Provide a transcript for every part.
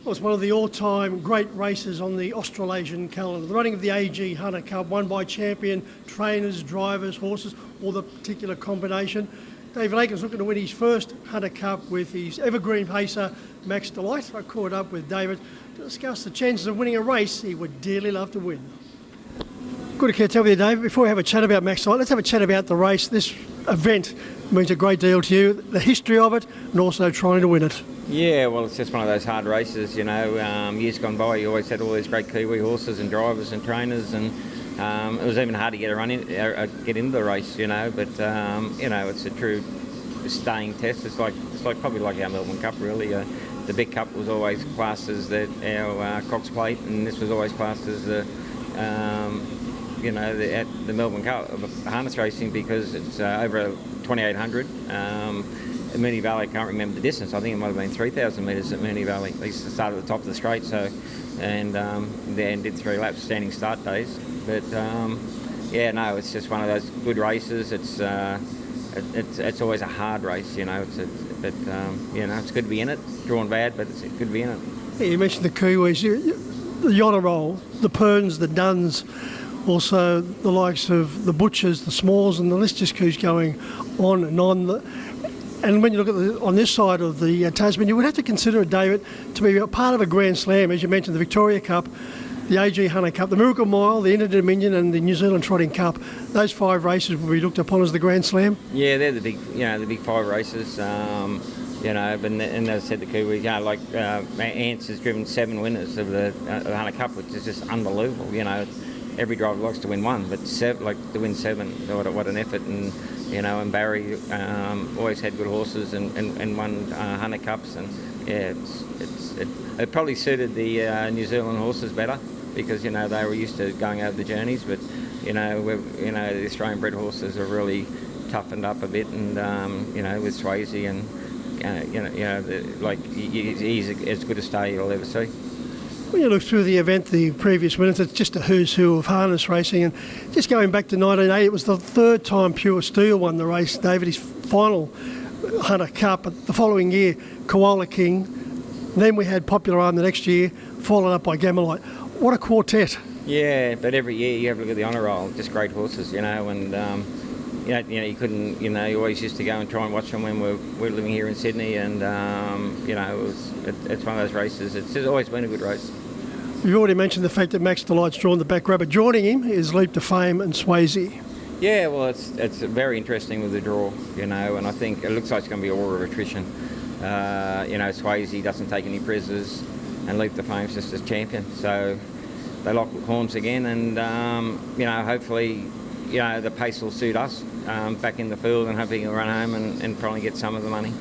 Well, it's one of the all-time great races on the Australasian calendar. The running of the AG Hunter Cup, won by champion trainers, drivers, horses, or the particular combination. David Aiken's looking to win his first Hunter Cup with his evergreen pacer, Max Delight. I caught up with David to discuss the chances of winning a race he would dearly love to win. Good to catch up with you, David. Before we have a chat about Max Delight, let's have a chat about the race. This event means a great deal to you, the history of it, and also trying to win it. Yeah, well, it's just one of those hard races, you know. Years gone by, you always had all these great Kiwi horses and drivers and trainers, and it was even hard to get into the race, you know. But you know, it's a true staying test. It's like probably like our Melbourne Cup, really. The big cup was always classed as our Cox Plate, and this was always classed as the you know, the Melbourne Cup of harness racing, because it's over 2,800. At Moonee Valley, I can't remember the distance. I think it might have been 3,000 metres at Moonee Valley. They used to start at the top of the straight, and then did 3 laps, standing start days. But yeah, no, it's just one of those good races. It's always a hard race, you know. But you know, it's good to be in it. Drawn bad, but it's good to be in it. Yeah, you mentioned the Kiwis, the honour roll, the Perns, the Duns, also the likes of the Butchers, the Smalls, and the list just keeps going on and on. And when you look at on this side of the Tasman, you would have to consider it, David, to be a part of a Grand Slam, as you mentioned, the Victoria Cup, the AG Hunter Cup, the Miracle Mile, the Inter-Dominion, and the New Zealand Trotting Cup. Those 5 races will be looked upon as the Grand Slam. Yeah, they're the big 5 races. You know, and as I said, the Kiwis, you know, like Ants has driven 7 winners of the Hunter Cup, which is just unbelievable. You know, every driver likes to win 1, but to win 7, what an effort. And you know, and Barry always had good horses and won Hunter Cups, and yeah, it probably suited the New Zealand horses better, because you know they were used to going over the journeys, but you know the Australian bred horses are really toughened up a bit, and you know, with Swayze and he's as good a star you'll ever see. When you look through the event, the previous winners, it's just a who's who of harness racing. And just going back to 1980, it was the 3rd time Pure Steel won the race, David, his final Hunter Cup. But the following year, Koala King. Then we had Popular Arm the next year, followed up by Gamelite. What a quartet. Yeah, but every year you have a look at the honour roll, just great horses, you know, and you couldn't, you know, you always used to go and try and watch them when we're living here in Sydney, and you know, it's one of those races. It's always been a good race. You've already mentioned the fact that Max Delight's drawn the back rubber. Joining him is Leap to Fame and Swayze. Yeah, well, it's very interesting with the draw, you know, and I think it looks like it's going to be a war of attrition. You know, Swayze doesn't take any prisoners, and Leap to Fame's just as champion. So they lock horns again, and you know, hopefully, you know, the pace will suit us back in the field, and hopefully he'll run home and probably get some of the money.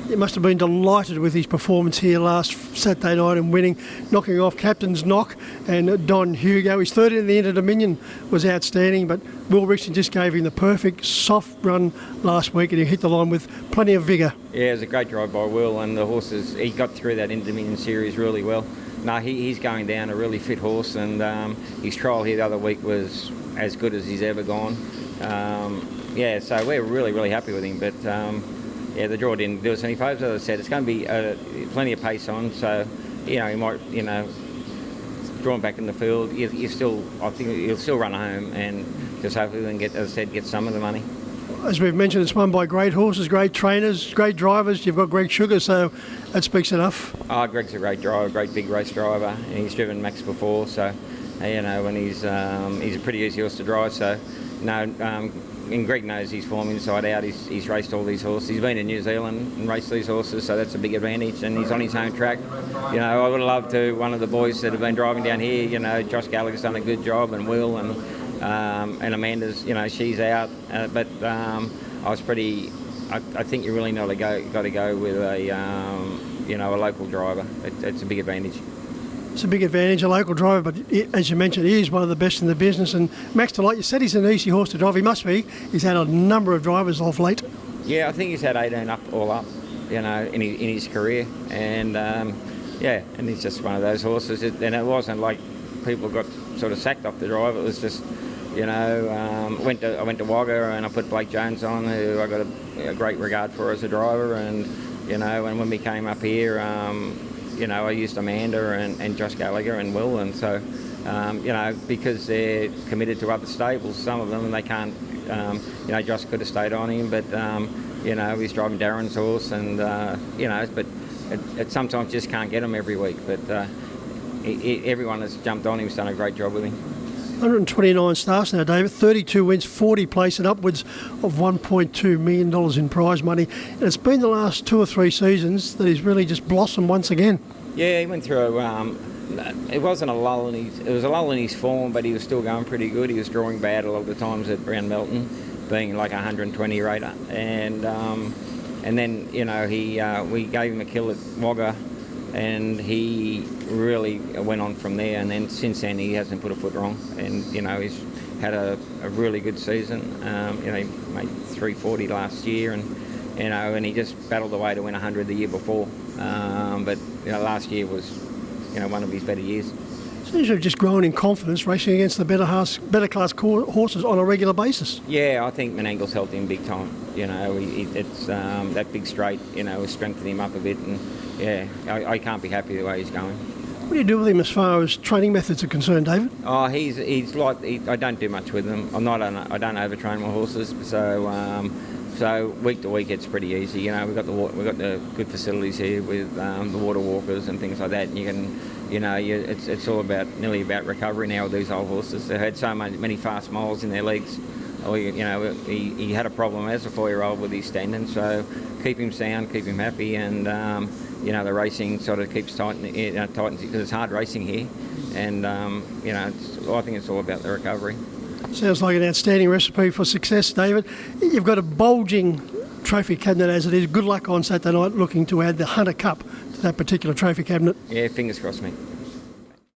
He must have been delighted with his performance here last Saturday night and winning, knocking off Captain's Knock and Don Hugo. His 3rd in the Inter-Dominion was outstanding, but Will Rixon just gave him the perfect soft run last week, and he hit the line with plenty of vigour. Yeah, it was a great drive by Will, and the horses, he got through that Inter-Dominion series really well. No, he's going down, a really fit horse, and his trial here the other week was as good as he's ever gone. Yeah, so we're really, really happy with him, but yeah, the draw didn't do us any favours. As I said, it's going to be plenty of pace on, so you know, he might, you know, drawn back in the field. I think he'll still run home, and just hopefully then get, as I said, get some of the money. As we've mentioned, it's won by great horses, great trainers, great drivers. You've got Greg Sugar, so that speaks enough. Oh, Greg's a great driver, great big race driver, and he's driven Max before, so you know, and he's a pretty easy horse to drive. So no. And Greg knows his form inside out. He's raced all these horses. He's been in New Zealand and raced these horses, so that's a big advantage. And he's on his home track. You know, I would have loved to. One of the boys that have been driving down here, you know, Josh Gallagher's done a good job, and Will, and Amanda's, you know, she's out. But I was pretty. I think you really got to go with a local driver. It's a big advantage. It's a big advantage, a local driver, but as you mentioned, he is one of the best in the business. And Max Delight, you said he's an easy horse to drive. He must be. He's had a number of drivers off late. Yeah, I think he's had 18 all up, you know, in his career. And yeah, and he's just one of those horses. And it wasn't like people got sort of sacked off the drive. It was just, you know, I went to Wagga and I put Blake Jones on, who I got a great regard for as a driver. And you know, and when we came up here, you know, I used Amanda and Josh Gallagher and Will, and so, you know, because they're committed to other stables, some of them, and they can't, you know, Josh could have stayed on him, but, you know, he's driving Darren's horse, and, you know, but it sometimes just can't get him every week, but everyone has jumped on him, has done a great job with him. 129 starts now, David. 32 wins, 40 place, and upwards of $1.2 million in prize money. And it's been the last 2 or 3 seasons that he's really just blossomed once again. Yeah, he went through it wasn't a lull it was a lull in his form, but he was still going pretty good. He was drawing bad a lot of the times at Brown Melton, being like a 120 rater. And then, you know, we gave him a kill at Wagga, and he really went on from there, and then since then he hasn't put a foot wrong, and you know, he's had a really good season. You know, he made 340 last year, and you know, and he just battled away to win 100 the year before, but you know, last year was, you know, one of his better years. Seems to have just grown in confidence, racing against the better class horses on a regular basis. Yeah, I think Menangle's helped him big time. You know, it's that big straight, you know, has strengthened him up a bit, and yeah, I can't be happy the way he's going. What do you do with him as far as training methods are concerned, David? Oh, he's like, I don't do much with him. I don't overtrain my horses, so week to week it's pretty easy. You know, we've got the good facilities here with the water walkers and things like that. And you can, you know, it's all nearly about recovery now with these old horses. They've had so many fast miles in their legs. You know, he had a problem as a 4-year-old with his standing, so keep him sound, keep him happy, and you know, the racing sort of keeps tightens because it's hard racing here, and you know, I think it's all about the recovery. Sounds like an outstanding recipe for success, David. You've got a bulging trophy cabinet as it is. Good luck on Saturday night, looking to add the Hunter Cup to that particular trophy cabinet. Yeah, fingers crossed, mate.